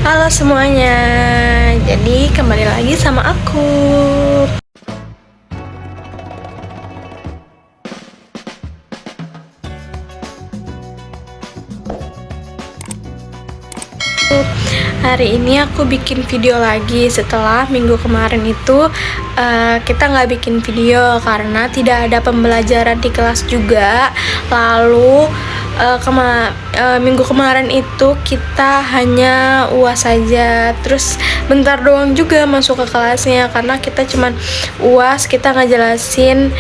Halo semuanya, jadi kembali lagi sama aku. Hari ini aku bikin video lagi setelah minggu kemarin itu kita nggak bikin video karena tidak ada pembelajaran di kelas juga. Lalu minggu kemarin itu kita hanya UAS saja, terus bentar doang juga masuk ke kelasnya karena kita cuman UAS, kita ngejelasin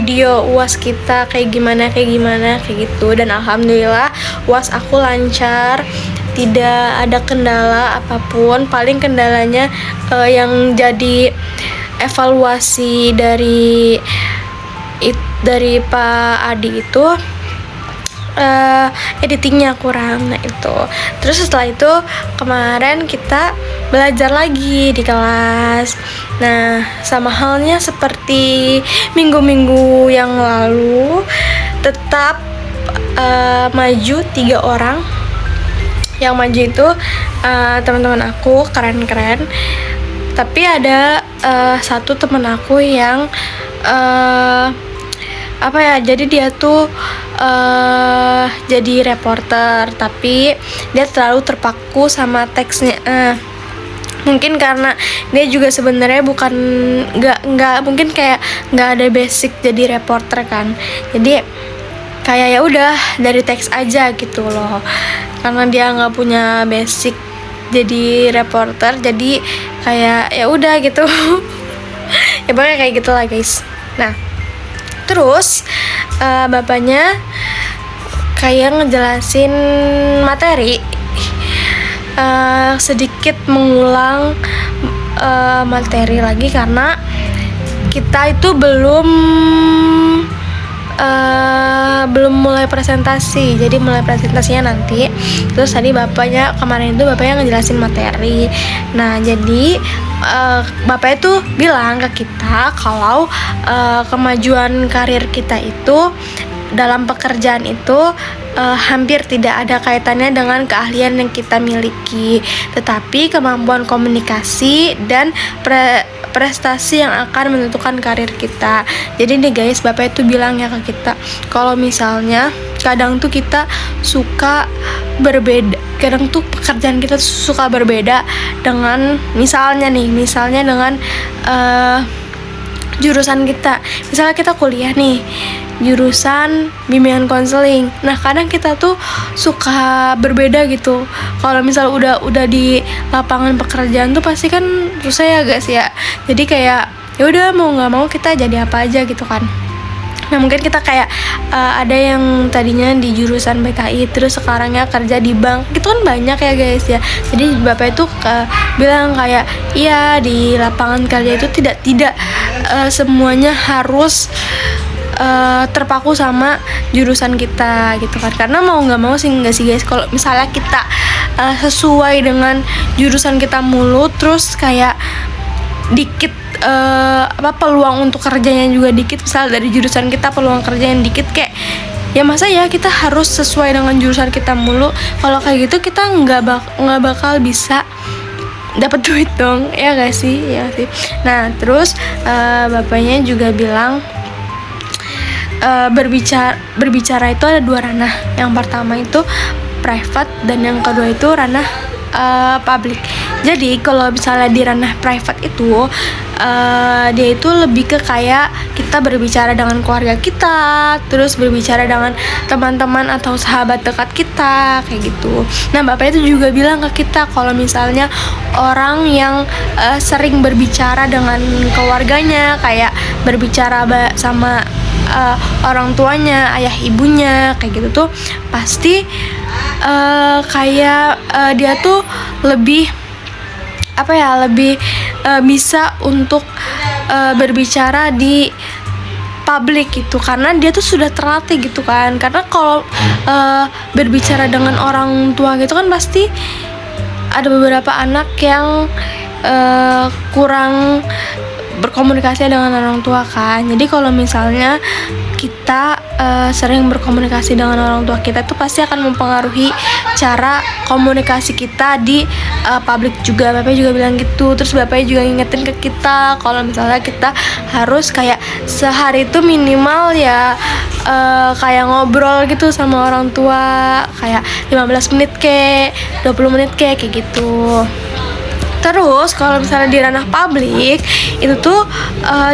video UAS kita kayak gimana kayak gitu. Dan alhamdulillah UAS aku lancar, tidak ada kendala apapun. Paling kendalanya yang jadi evaluasi dari Pak Adi itu editingnya kurang. Nah itu, terus setelah itu kemarin kita belajar lagi di kelas. Nah, sama halnya seperti minggu-minggu yang lalu, tetap maju 3 orang. Yang maju itu teman-teman aku keren-keren, tapi ada satu teman aku yang jadi dia tuh jadi reporter, tapi dia terlalu terpaku sama teksnya. Mungkin karena dia juga sebenarnya nggak mungkin kayak nggak ada basic jadi reporter kan, jadi kayak ya udah dari teks aja gitu loh, karena dia nggak punya basic jadi reporter, jadi kayak ya udah gitu. Ya pokoknya kayak gitulah guys. Nah terus bapaknya kayak ngejelasin materi, sedikit mengulang materi lagi karena kita itu belum mulai presentasi. Jadi mulai presentasinya nanti. Terus tadi kemarin itu bapaknya ngejelasin materi. Nah jadi bapaknya tuh bilang ke kita kalau kemajuan karir kita itu dalam pekerjaan itu hampir tidak ada kaitannya dengan keahlian yang kita miliki, tetapi kemampuan komunikasi dan prestasi yang akan menentukan karir kita. Jadi nih guys, bapak itu bilang ya ke kita kalau misalnya kadang tuh kita suka berbeda, kadang tuh pekerjaan kita suka berbeda dengan misalnya dengan jurusan kita. Misalnya kita kuliah nih jurusan bimbingan konseling. Nah kadang kita tuh suka berbeda gitu. Kalau misal udah di lapangan pekerjaan tuh pasti kan susah ya guys ya. Jadi kayak ya udah mau nggak mau kita jadi apa aja gitu kan. Nah mungkin kita kayak ada yang tadinya di jurusan BKI terus sekarangnya kerja di bank, gitu kan banyak ya guys ya. Jadi bapak itu bilang kayak iya di lapangan kerja itu tidak semuanya harus terpaku sama jurusan kita gitu kan. Karena mau nggak mau sih nggak sih guys, kalau misalnya kita sesuai dengan jurusan kita mulu, terus kayak dikit peluang untuk kerjanya juga dikit, misal dari jurusan kita peluang kerjanya dikit, kayak ya masa ya kita harus sesuai dengan jurusan kita mulu. Kalau kayak gitu kita nggak bakal bisa dapat duit dong, ya gak sih? Nah terus bapaknya juga bilang berbicara itu ada 2 ranah. Yang pertama itu private dan yang kedua itu ranah public. Jadi kalau misalnya di ranah private itu dia itu lebih ke kayak kita berbicara dengan keluarga kita, terus berbicara dengan teman-teman atau sahabat dekat kita kayak gitu. Nah bapak itu juga bilang ke kita kalau misalnya orang yang sering berbicara dengan keluarganya, kayak berbicara sama orang tuanya, ayah ibunya kayak gitu tuh pasti dia tuh lebih bisa untuk berbicara di publik gitu, karena dia tuh sudah terlatih gitu kan. Karena kalau berbicara dengan orang tua gitu kan pasti ada beberapa anak yang kurang berkomunikasi dengan orang tua kan. Jadi kalau misalnya kita sering berkomunikasi dengan orang tua kita tuh pasti akan mempengaruhi cara komunikasi kita di publik juga. Bapaknya juga bilang gitu. Terus bapaknya juga ngingetin ke kita kalau misalnya kita harus kayak sehari itu minimal ya kayak ngobrol gitu sama orang tua kayak 15 menit kek, 20 menit kek, kayak gitu. Terus kalau misalnya di ranah publik itu tuh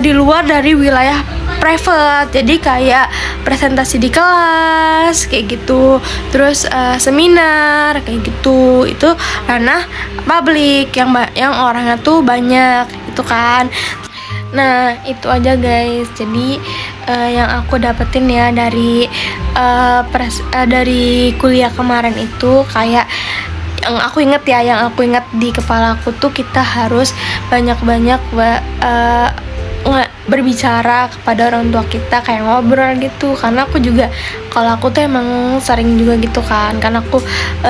di luar dari wilayah private, jadi kayak presentasi di kelas kayak gitu, terus seminar kayak gitu, itu ranah publik yang orangnya tuh banyak itu kan. Nah itu aja guys, jadi yang aku dapetin ya dari dari kuliah kemarin itu kayak yang aku inget di kepala aku tuh kita harus banyak-banyak berbicara kepada orang tua kita, kayak ngobrol gitu. Karena aku juga, kalau aku tuh emang sering juga gitu kan, karena aku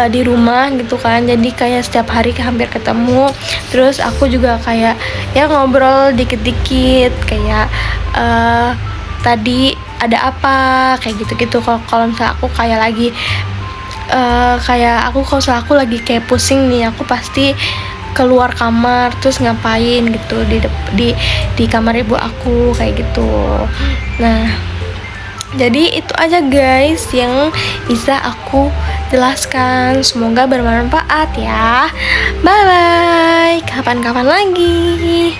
di rumah gitu kan, jadi kayak setiap hari hampir ketemu. Terus aku juga kayak ya ngobrol dikit-dikit kayak tadi ada apa kayak gitu-gitu. Kalau misalnya aku kayak lagi kalau misalnya aku lagi kayak pusing nih, aku pasti keluar kamar terus ngapain gitu di kamar ibu aku kayak gitu. Nah jadi itu aja guys yang bisa aku jelaskan, semoga bermanfaat ya. Bye bye, kapan-kapan lagi.